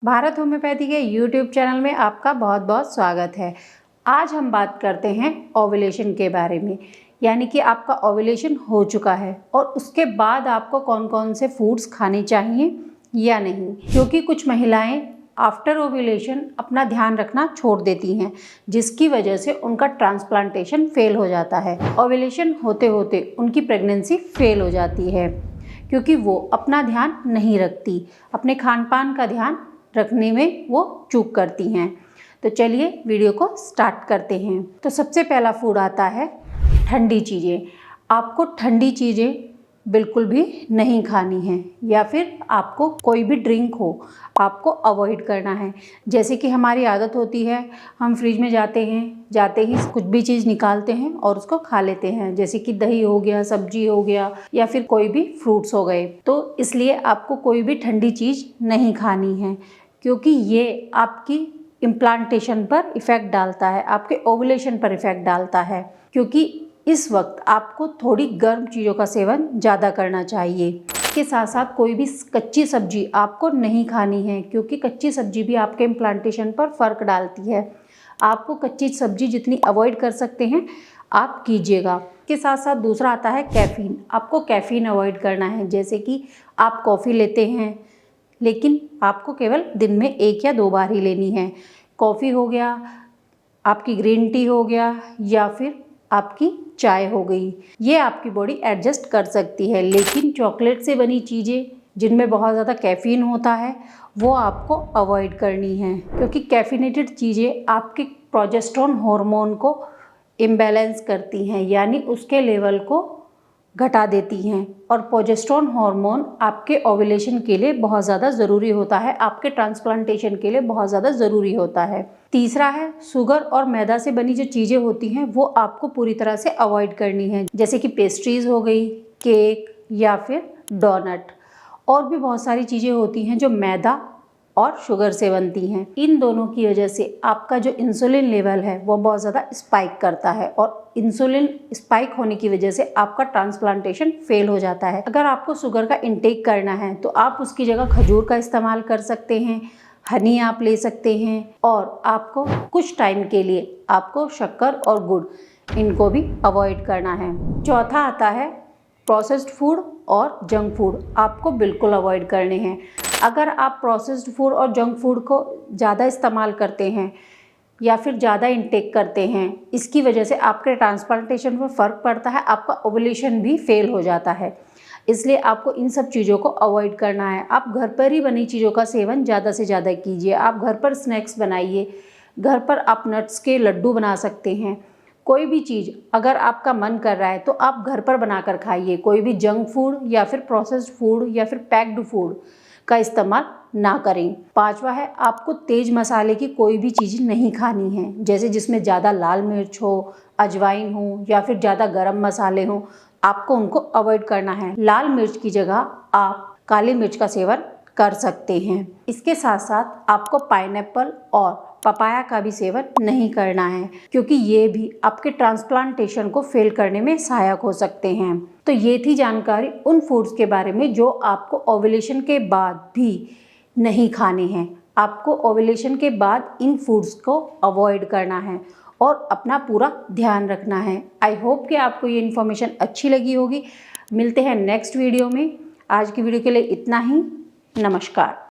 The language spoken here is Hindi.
भारत होम्योपैथी के यूट्यूब चैनल में आपका बहुत बहुत स्वागत है। आज हम बात करते हैं ओव्यूलेशन के बारे में, यानी कि आपका ओव्यूलेशन हो चुका है और उसके बाद आपको कौन कौन से फूड्स खाने चाहिए या नहीं, क्योंकि कुछ महिलाएं आफ्टर ओव्यूलेशन अपना ध्यान रखना छोड़ देती हैं, जिसकी वजह से उनका ट्रांसप्लांटेशन फेल हो जाता है। ओव्यूलेशन होते होते उनकी प्रेगनेंसी फेल हो जाती है क्योंकि वो अपना ध्यान नहीं रखती, अपने खान पान का ध्यान रखने में वो चूक करती हैं। तो चलिए वीडियो को स्टार्ट करते हैं। तो सबसे पहला फूड आता है ठंडी चीज़ें। आपको ठंडी चीज़ें बिल्कुल भी नहीं खानी है, या फिर आपको कोई भी ड्रिंक हो आपको अवॉइड करना है। जैसे कि हमारी आदत होती है, हम फ्रिज में जाते ही कुछ भी चीज़ निकालते हैं और उसको खा लेते हैं, जैसे कि दही हो गया, सब्जी हो गया, या फिर कोई भी फ्रूट्स हो गए। तो इसलिए आपको कोई भी ठंडी चीज़ नहीं खानी है, क्योंकि ये आपकी इम्प्लांटेशन पर इफ़ेक्ट डालता है, आपके ओव्यूलेशन पर इफ़ेक्ट डालता है। क्योंकि इस वक्त आपको थोड़ी गर्म चीज़ों का सेवन ज़्यादा करना चाहिए। इसके साथ साथ कोई भी कच्ची सब्जी आपको नहीं खानी है, क्योंकि कच्ची सब्जी भी आपके इम्प्लांटेशन पर फ़र्क डालती है। आपको कच्ची सब्जी जितनी अवॉइड कर सकते हैं आप कीजिएगा। इसके साथ साथ दूसरा आता है कैफ़ीन। आपको कैफ़ीन अवॉइड करना है। जैसे कि आप कॉफ़ी लेते हैं, लेकिन आपको केवल दिन में 1 या 2 बार ही लेनी है। कॉफ़ी हो गया, आपकी ग्रीन टी हो गया, या फिर आपकी चाय हो गई, ये आपकी बॉडी एडजस्ट कर सकती है। लेकिन चॉकलेट से बनी चीज़ें जिनमें बहुत ज़्यादा कैफ़ीन होता है वो आपको अवॉइड करनी है, क्योंकि कैफ़ीनेटेड चीज़ें आपके प्रोजेस्टेरोन हार्मोन को इम्बैलेंस करती हैं, यानी उसके लेवल को घटा देती हैं। और प्रोजेस्टेरोन हार्मोन आपके ओव्यूलेशन के लिए बहुत ज़्यादा ज़रूरी होता है, आपके ट्रांसप्लांटेशन के लिए बहुत ज़्यादा ज़रूरी होता है। तीसरा है शुगर और मैदा से बनी जो चीज़ें होती हैं वो आपको पूरी तरह से अवॉइड करनी है, जैसे कि पेस्ट्रीज़ हो गई, केक या फिर डोनट। और भी बहुत सारी चीज़ें होती हैं जो मैदा और शुगर से बनती हैं। इन दोनों की वजह से आपका जो इंसुलिन लेवल है वो बहुत ज़्यादा स्पाइक करता है, और इंसुलिन स्पाइक होने की वजह से आपका ट्रांसप्लांटेशन फेल हो जाता है। अगर आपको शुगर का इंटेक करना है तो आप उसकी जगह खजूर का इस्तेमाल कर सकते हैं, हनी आप ले सकते हैं, और आपको कुछ टाइम के लिए आपको शक्कर और गुड़ इनको भी अवॉइड करना है। चौथा आता है प्रोसेस्ड फूड और जंक फूड। आपको बिल्कुल अवॉइड करने हैं। अगर आप प्रोसेस्ड फूड और जंक फूड को ज़्यादा इस्तेमाल करते हैं या फिर ज़्यादा इंटेक करते हैं, इसकी वजह से आपके ट्रांसप्लांटेशन पर फ़र्क पड़ता है, आपका ओव्यूलेशन भी फेल हो जाता है। इसलिए आपको इन सब चीज़ों को अवॉइड करना है। आप घर पर ही बनी चीज़ों का सेवन ज़्यादा से ज़्यादा कीजिए। आप घर पर स्नैक्स बनाइए, घर पर आप नट्स के लड्डू बना सकते हैं। कोई भी चीज़ अगर आपका मन कर रहा है तो आप घर पर बनाकर खाइए। कोई भी जंक फूड या फिर प्रोसेस्ड फूड या फिर पैक्ड फूड का इस्तेमाल ना करें। पांचवा है आपको तेज मसाले की कोई भी चीज़ नहीं खानी है, जैसे जिसमें ज़्यादा लाल मिर्च हो, अजवाइन हो, या फिर ज़्यादा गरम मसाले हो, आपको उनको अवॉइड करना है। लाल मिर्च की जगह आप काली मिर्च का सेवन कर सकते हैं। इसके साथ साथ आपको पाइनएप्पल और पपाया का भी सेवन नहीं करना है, क्योंकि ये भी आपके ट्रांसप्लांटेशन को फेल करने में सहायक हो सकते हैं। तो ये थी जानकारी उन फूड्स के बारे में जो आपको ओव्यूलेशन के बाद भी नहीं खाने हैं। आपको ओव्यूलेशन के बाद इन फूड्स को अवॉइड करना है और अपना पूरा ध्यान रखना है। आई होप कि आपको ये इन्फॉर्मेशन अच्छी लगी होगी। मिलते हैं नेक्स्ट वीडियो में। आज की वीडियो के लिए इतना ही। नमस्कार।